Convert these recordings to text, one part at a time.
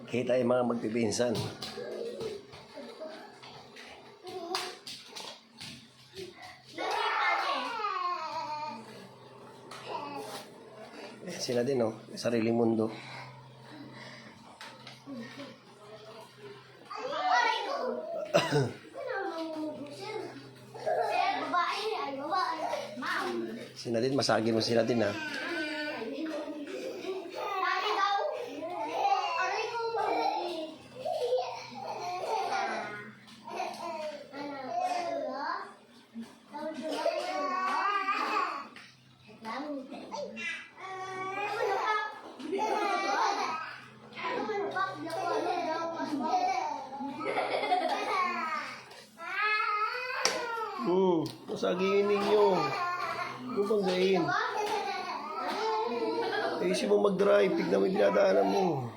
Kita yung mga magpipinsan. Sila din, oh. Sariling mundo. Sila din, masagin mo sila din, ha. Masagin ninyo. Ano bang gayin? Ayusin mo mag-drive. Tignan mo yung dinadaanan mo.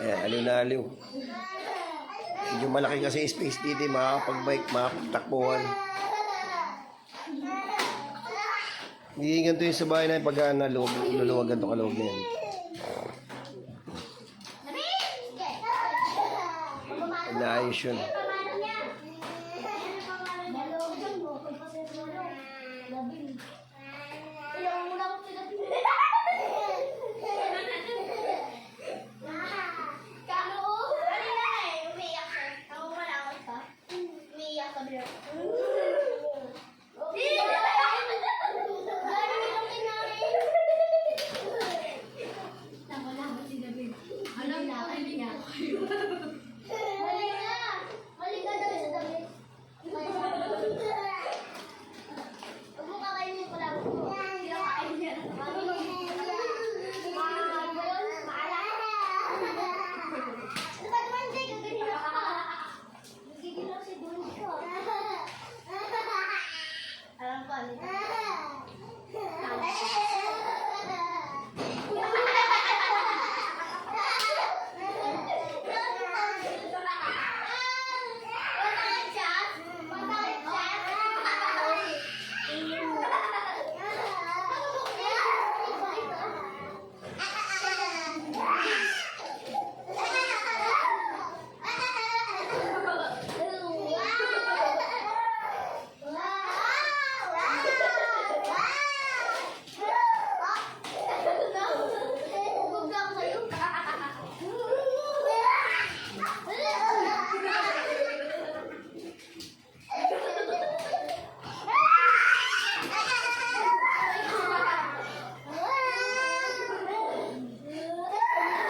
Ayan, aliw na aliw. Medyo malaki kasi space dito. Makakapag-bike, makakapagtakbuhan. Hindi ganito yung sa bahay na yung pag-luluwag ganito kaloob na yan. Naayos yun.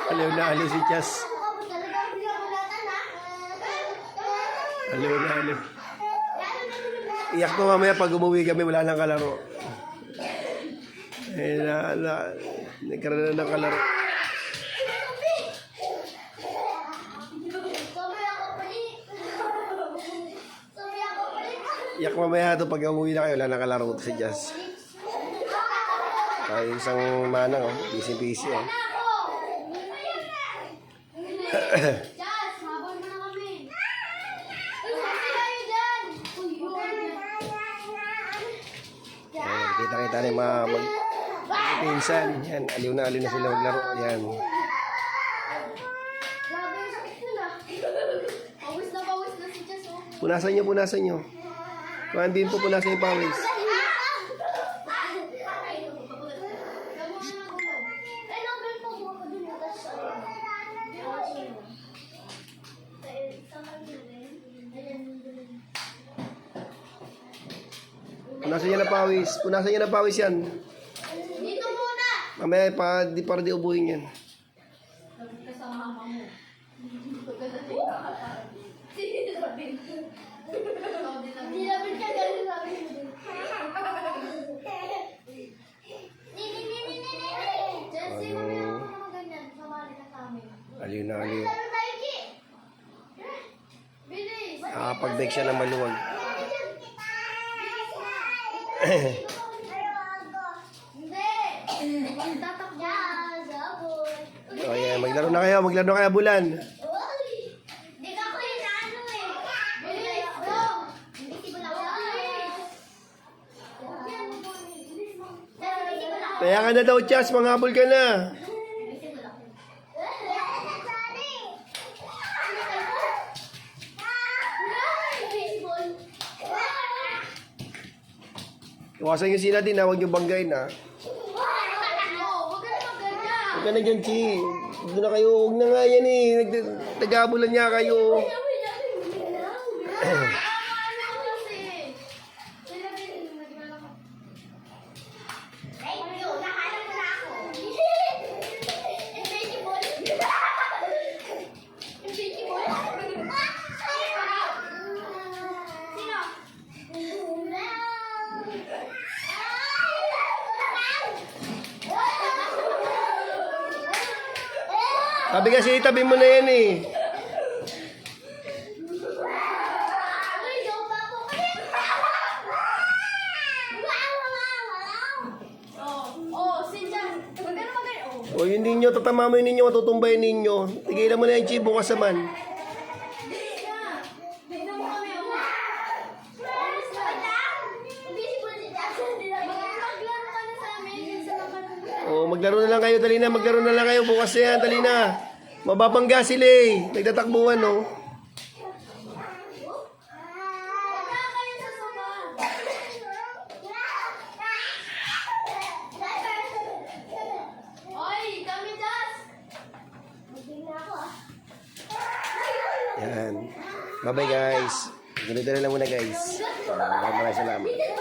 Aliw na aliw si Chas. Aliw na aliw. Iyak to mamaya pag umuwi kami, wala nang kalaro. Eh, nagkaroon na ng kalaro. Iyak mamaya to pag umuwi na kayo, wala nang kalaro si Chas. Kaya isang manang, oh. Busy-busy, oh. Jazz, habol mo na kami. Tayo dyan. Kita-kita na yung mga magpinsan. Yan, aliw na sila maglaro. Yan. Grabe yung sakit ko na. Pawis na si Jazz, oh. Punasan nyo. Kuhaan din po, punasan yung pawis. Punasan niya na pawis yan. Dito muna. Mamaya para di ubuhin yan. Nilapit ka ganun sabi mo din. Jesse, mamaya ako naman ganyan. Sumali ka sa amin. Aliw na aliw. Bilis. Nakakapag-bike siya ng maluwag. Hindi. Magtatakbo. O yan, maglaro na kayo, bulan. Di ka ko yung ano eh. Bilis, go! Invisible ako. Kaya ka na daw, Chas, manghabol ka na. Invisible ako. Invisible. Iwasan nyo sila din, ha? Huwag nyo banggain, ha? Huwag ka naman ganyan. Huwag ka na dyan, Chi. Huwag na kayo, huwag na nga yan, eh. Nagtagabulan niya kayo. Sabi kasi, itabi mo na yan, eh. O yun ninyo, tatama mo yun ninyo, matutumbayin ninyo. Tigilan mo na yung Chi, bukas naman. O, maglaro na lang kayo, dali na, maglaro na lang kayo, bukas na yan, dali na. Mababangga sila, eh. Nagtatakbuhan, no? Yan. Bye-bye, guys. Ganito na lang muna, guys. Maraming salamat.